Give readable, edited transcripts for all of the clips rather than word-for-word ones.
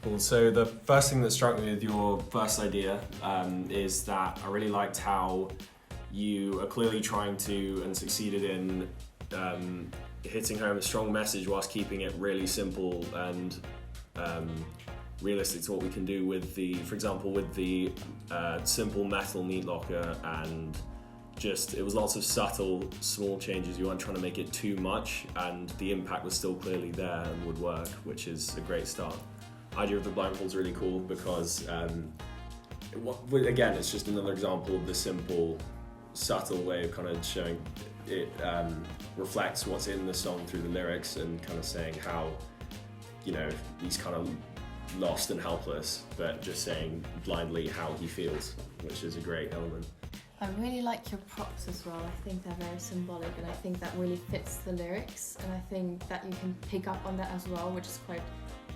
Cool. So the first thing that struck me with your first idea is that I really liked how you are clearly trying to and succeeded in hitting home a strong message whilst keeping it really simple and realistic to what we can do with the, for example, with the simple metal meat locker, and just it was lots of subtle, small changes. You weren't trying to make it too much, and the impact was still clearly there and would work, which is a great start. Idea of the blindfold's really cool because again, it's just another example of the simple, subtle way of kind of showing it reflects what's in the song through the lyrics and kind of saying how, you know, he's kind of lost and helpless, but just saying blindly how he feels, which is a great element. I really like your props as well. I think they're very symbolic, and I think that really fits the lyrics, and I think that you can pick up on that as well, which is quite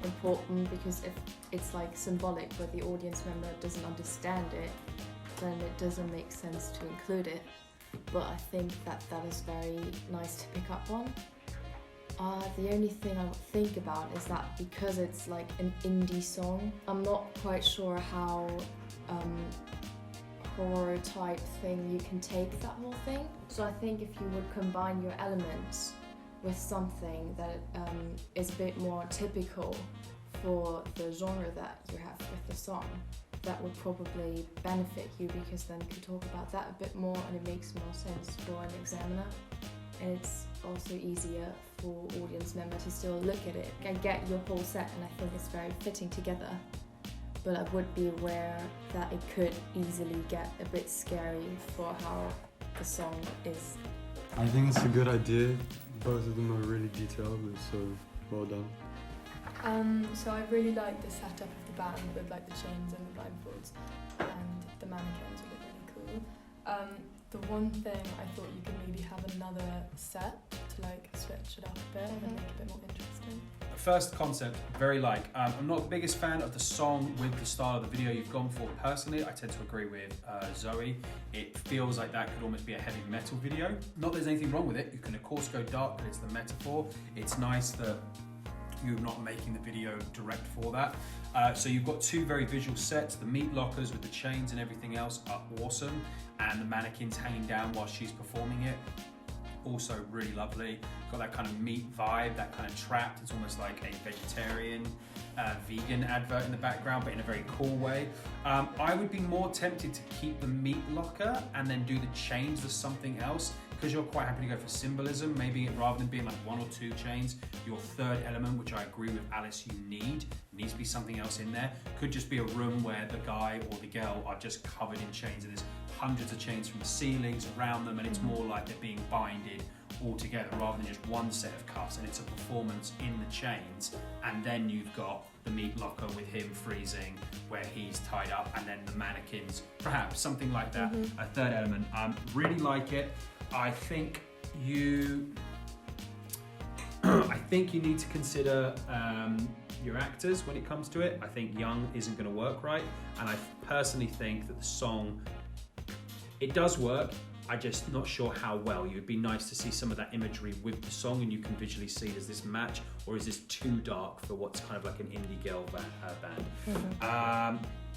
important, because if it's like symbolic but the audience member doesn't understand it, then it doesn't make sense to include it. But I think that is very nice to pick up on. The only thing I would think about is that because it's like an indie song, I'm not quite sure how horror type thing you can take that whole thing. So I think if you would combine your elements with something that is a bit more typical for the genre that you have with the song, that would probably benefit you, because then you could talk about that a bit more and it makes more sense for an examiner. And it's also easier for audience member to still look at it and get your whole set, and I think it's very fitting together. But I would be aware that it could easily get a bit scary for how the song is. I think it's a good idea. Both of them are really detailed, so well done. So I really like the setup of the band with like the chains and the blindfolds, and the mannequins look really cool. The one thing I thought you could maybe have another set to like switch it up a bit and make it a bit more interesting. First concept, very like. I'm not the biggest fan of the song with the style of the video you've gone for. Personally, I tend to agree with Zoe. It feels like that could almost be a heavy metal video. Not that there's anything wrong with it. You can of course go dark, but it's the metaphor. It's nice that you're not making the video direct for that. So you've got two very visual sets. The meat lockers with the chains and everything else are awesome, and the mannequins hanging down while she's performing it, also really lovely. Got that kind of meat vibe, that kind of trapped. It's almost like a vegetarian, vegan advert in the background, but in a very cool way. I would be more tempted to keep the meat locker and then do the chains as something else, because you're quite happy to go for symbolism. Maybe rather than being like one or two chains, your third element, which I agree with Alice, you needs to be something else in there. Could just be a room where the guy or the girl are just covered in chains, and there's hundreds of chains from the ceilings around them, and it's more like they're being binded all together rather than just one set of cuffs, and it's a performance in the chains. And then you've got the meat locker with him freezing where he's tied up, and then the mannequins, perhaps something like that. A third element. Really like it. I think you need to consider your actors when it comes to it. I think young isn't going to work right, and I personally think that the song, it does work. I'm just not sure how well. It would be nice to see some of that imagery with the song, and you can visually see, does this match, or is this too dark for what's kind of like an indie girl band?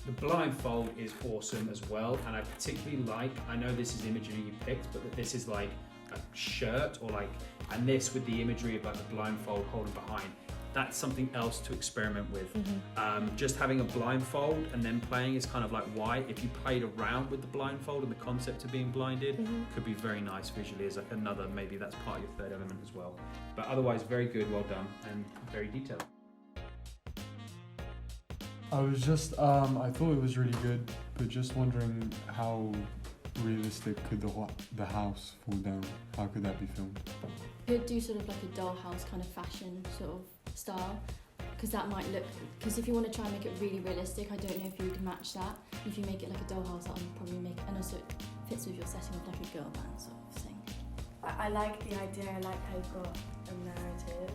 The blindfold is awesome as well, and I particularly like, I know this is the imagery you picked, but that this is like a shirt, or like, and this with the imagery of like the blindfold holding behind. That's something else to experiment with. Just having a blindfold and then playing is kind of like why. If you played around with the blindfold and the concept of being blinded, could be very nice visually as like another, maybe that's part of your third element as well. But otherwise, very good, well done, and very detailed. I was just, I thought it was really good, but just wondering how realistic could the house fall down? How could that be filmed? Could do sort of like a dollhouse kind of fashion sort of style, because that might look, because if you want to try and make it really realistic, I don't know if you can match that. If you make it like a dollhouse, that would probably make it, and also it fits with your setting of like a girl band sort of thing. I like the idea, I like how you've got a narrative.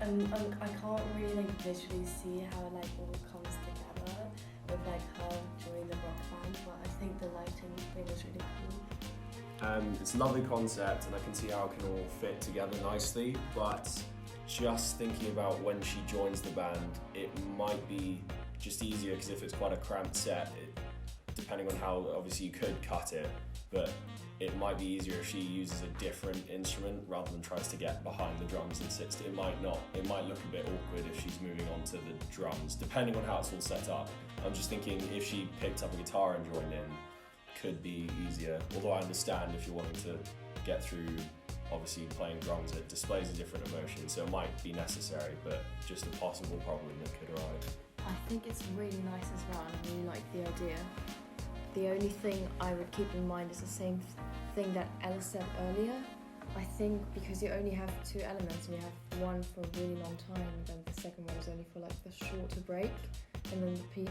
And I can't really like visually see how it like all comes together with like her joining the rock band, but I think the lighting thing is really cool. It's a lovely concept, and I can see how it can all fit together nicely, but just thinking about when she joins the band, it might be just easier because if it's quite a cramped set, depending on how, obviously you could cut it, but it might be easier if she uses a different instrument rather than tries to get behind the drums and sits. It might look a bit awkward if she's moving on to the drums, depending on how it's all set up. I'm just thinking if she picked up a guitar and joined in, could be easier. Although I understand if you're wanting to get through, obviously playing drums, it displays a different emotion, so it might be necessary, but just a possible problem that could arise. I think it's really nice as well, and I really like the idea. The only thing I would keep in mind is the same thing that Ella said earlier. I think because you only have 2 elements, and you have one for a really long time, and then the second one is only for like the shorter break, and then the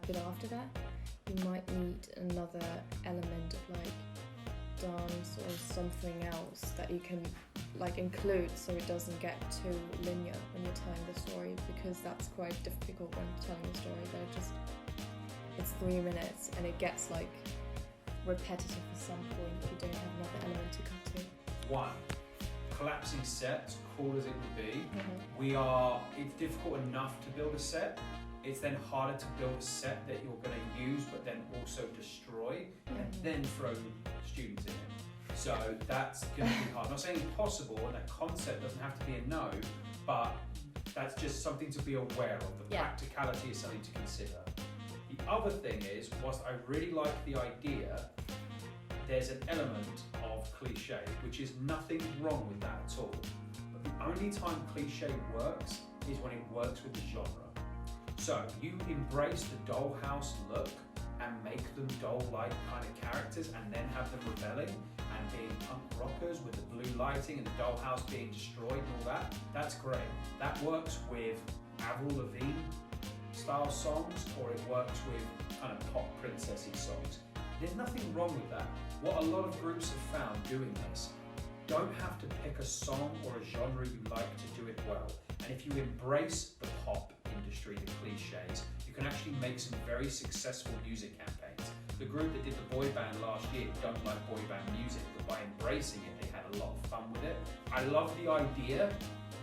bit after that, you might need another element of like dance or something else that you can like include so it doesn't get too linear when you're telling the story, because that's quite difficult when telling a story. It's 3 minutes and it gets like repetitive at some point if you don't have another element to cut to. 1. Collapsing set, as cool as it would be. Mm-hmm. It's difficult enough to build a set. It's then harder to build a set that you're going to use but then also destroy and then throw students in it. So that's going to be hard. I'm not saying impossible, and that concept doesn't have to be a no, but that's just something to be aware of. The practicality is something to consider. The other thing is, whilst I really like the idea, there's an element of cliche, which is nothing wrong with that at all. But the only time cliche works is when it works with the genre. So you embrace the dollhouse look and make them doll-like kind of characters, and then have them rebelling and being punk rockers with the blue lighting and the dollhouse being destroyed and all that. That's great. That works with Avril Lavigne style songs, or it works with kind of pop princessy songs. There's nothing wrong with that. What a lot of groups have found doing this, don't have to pick a song or a genre you like to do it well. And if you embrace the pop industry, the cliches, you can actually make some very successful music campaigns. The group that did the boy band last year don't like boy band music, but by embracing it, they had a lot of fun with it. I love the idea.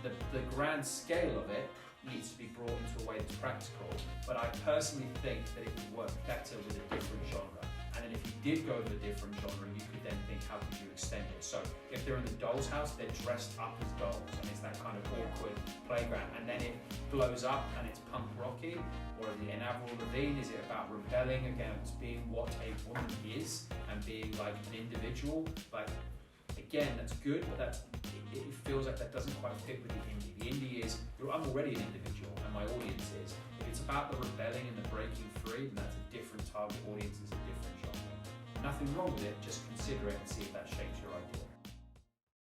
The grand scale of it needs to be brought into a way that's practical, but I personally think that it would work better with a different genre. And then if you did go with a different genre, you could then think, how could you extend it? So if they're in the doll's house, they're dressed up as dolls, and it's that kind of awkward playground. And then it blows up and it's punk rocky. Or in Avril Lavigne, is it about rebelling against being what a woman is and being like an individual? Like, again, that's good, but it feels like that doesn't quite fit with the indie. The indie is, I'm already an individual, and my audience is. If it's about the rebelling and the breaking free, then that's a different target audience, it's a different genre. Nothing wrong with it, just consider it and see if that shapes your idea.